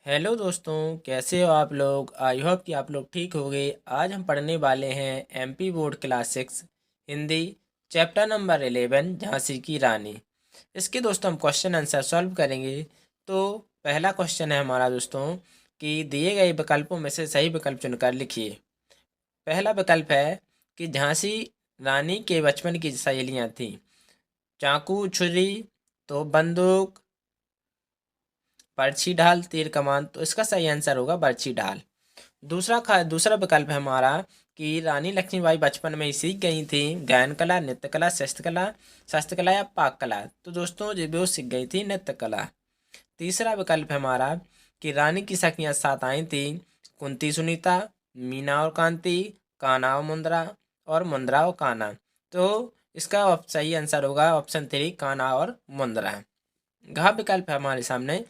Hello दोस्तों, कैसे हो आप लोग। आई होप कि आप लोग ठीक होंगे। आज हम पढ़ने वाले हैं MP board class 6 Hindi chapter number 11 Jhansi की रानी। इसके दोस्तों हम क्वेश्चन आंसर सॉल्व करेंगे। तो पहला क्वेश्चन है हमारा दोस्तों कि दिए गए विकल्पों में से सही विकल्प चुनकर लिखिए। पहला विकल्प है कि झांसी रानी के बचपन की सहेलियाँ थीं। चाकू, छुरी, तो बंदूक, बर्छी ढाल, तीर कमान। तो इसका सही आंसर होगा बर्छी ढाल। दूसरा विकल्प है हमारा कि रानी लक्ष्मीबाई बचपन में ही सीख गई थी गायन कला, नृत्य कला, शस्त्र कला या पाक कला। तो दोस्तों ये वो सीख गई थी नृत्य कला। तीसरा विकल्प है हमारा कि रानी की सखियां 7 आई थी। कुंती सुनीता, मीना और कांति, कान्हा और मुंद्रा, और मुंद्रा और कान्हा। तो इसका सही आंसर होगा ऑप्शन 3, कान्हा और मुंद्रा। घ विकल्प है हमारे सामने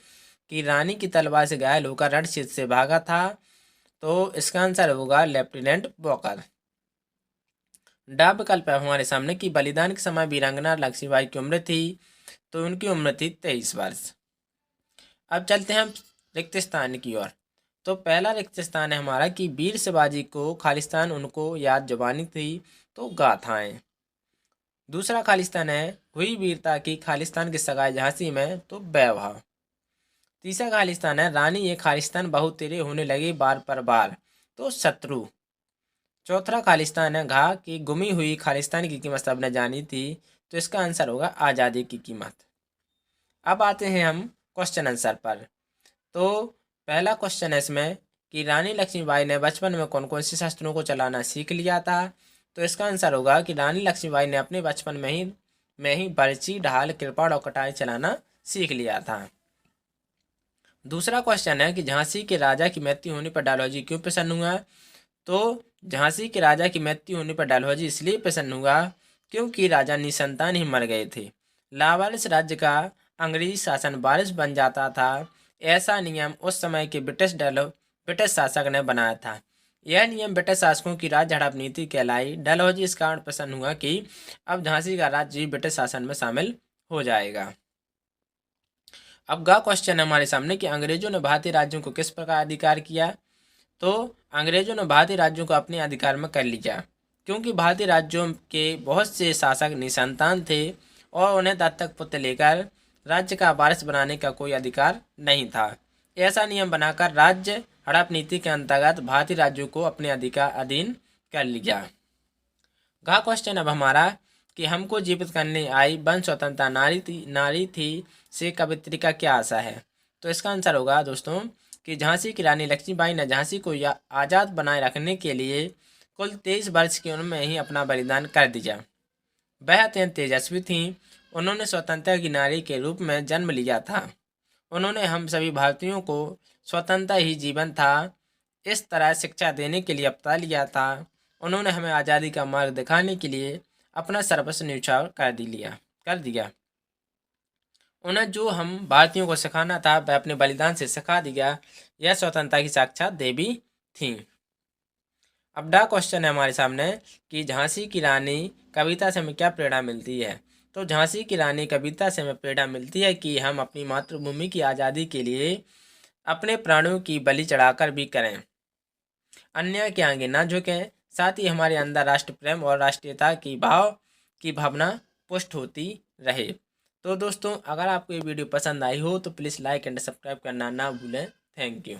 कि रानी की तलवार से घायल होकर रण क्षेत्र से भागा था। तो इसका आंसर होगा लेफ्टिनेंट वॉकर। ड विकल्प है हमारे सामने कि बलिदान के समय वीरांगना लक्ष्मीबाई की उम्र थी। तो उनकी उम्र थी 23 वर्ष। अब चलते हैं हम रिक्त स्थान की ओर। तो पहला रिक्त स्थान है हमारा कि वीर शिवाजी को खालिस्तान उनको याद जुबानी थी। तो गाथाएं। दूसरा खालिस्तान है हुई वीरता की खालिस्तान की सगाई झांसी में। तो वैभव। तीसरा खालिस्तान है रानी ये खालिस्तान बहुत तेरे होने लगे बार पर बार। तो शत्रु। चौथा खालिस्तान है घा कि गुमी हुई खालिस्तान की कीमत सबने जानी थी। तो इसका आंसर होगा आज़ादी की कीमत। अब आते हैं हम क्वेश्चन आंसर पर। तो पहला क्वेश्चन है इसमें कि रानी लक्ष्मीबाई ने बचपन में कौन कौन से शस्त्रों को चलाना सीख लिया था। तो इसका आंसर होगा कि रानी लक्ष्मीबाई ने अपने बचपन में ही बर्छी, ढाल, कृपाण और कटारी चलाना सीख लिया था। दूसरा क्वेश्चन है कि झांसी के राजा की मृत्यु होने पर डलहौजी क्यों प्रसन्न हुआ। तो झांसी के राजा की मृत्यु होने पर डलहौजी इसलिए प्रसन्न हुआ क्योंकि राजा निसंतान ही मर गए थे। लावारिस राज्य का अंग्रेजी शासन वारिस बन जाता था। ऐसा नियम उस समय के ब्रिटिश शासक ने बनाया था। यह नियम ब्रिटिश शासकों की राज्य हड़प नीति कहलाई। डलहौजी इस कारण प्रसन्न हुआ कि अब झांसी का राज्य भी ब्रिटिश शासन में शामिल हो जाएगा। अब गा क्वेश्चन है हमारे सामने कि अंग्रेजों ने भारतीय राज्यों को किस प्रकार अधिकार किया। तो अंग्रेजों ने भारतीय राज्यों को अपने अधिकार में कर लिया क्योंकि भारतीय राज्यों के बहुत से शासक निसंतान थे और उन्हें दत्तक पुत्र लेकर राज्य का वारिस बनाने का कोई अधिकार नहीं था। ऐसा नियम बनाकर राज्य हड़प नीति के अंतर्गत भारतीय राज्यों को अपने अधिकार अधीन कर लिया। गा क्वेश्चन अब हमारा कि हमको जीवित करने आई वन स्वतंत्रता नारी थी से कवित्री का क्या आशा है। तो इसका आंसर होगा दोस्तों कि झांसी की रानी लक्ष्मीबाई ने झांसी को आज़ाद बनाए रखने के लिए कुल 23 वर्ष की उम्र में ही अपना बलिदान कर दिया। वह अत्यंत तेजस्वी थीं। उन्होंने स्वतंत्रता की नारी के रूप में जन्म लिया था। उन्होंने हम सभी भारतीयों को स्वतंत्रता ही जीवन था इस तरह शिक्षा देने के लिए अपना लिया था। उन्होंने हमें आज़ादी का मार्ग दिखाने के लिए अपना सर्वस्व न्यौछावर कर दिया। उन्हें जो हम भारतीयों को सिखाना था वह अपने बलिदान से सिखा दिया। यह स्वतंत्रता की साक्षात देवी थी। अब डा क्वेश्चन है हमारे सामने कि झांसी की रानी कविता से हमें क्या प्रेरणा मिलती है। तो झांसी की रानी कविता से हमें प्रेरणा मिलती है कि हम अपनी मातृभूमि की आज़ादी के लिए अपने प्राणों की बलि चढ़ाकर भी करें, अन्याय के आगे ना झुकें। साथ ही हमारे अंदर राष्ट्र प्रेम और राष्ट्रीयता की भावना पुष्ट होती रहे। तो दोस्तों अगर आपको ये वीडियो पसंद आई हो तो प्लीज़ लाइक एंड सब्सक्राइब करना ना भूलें। Thank you.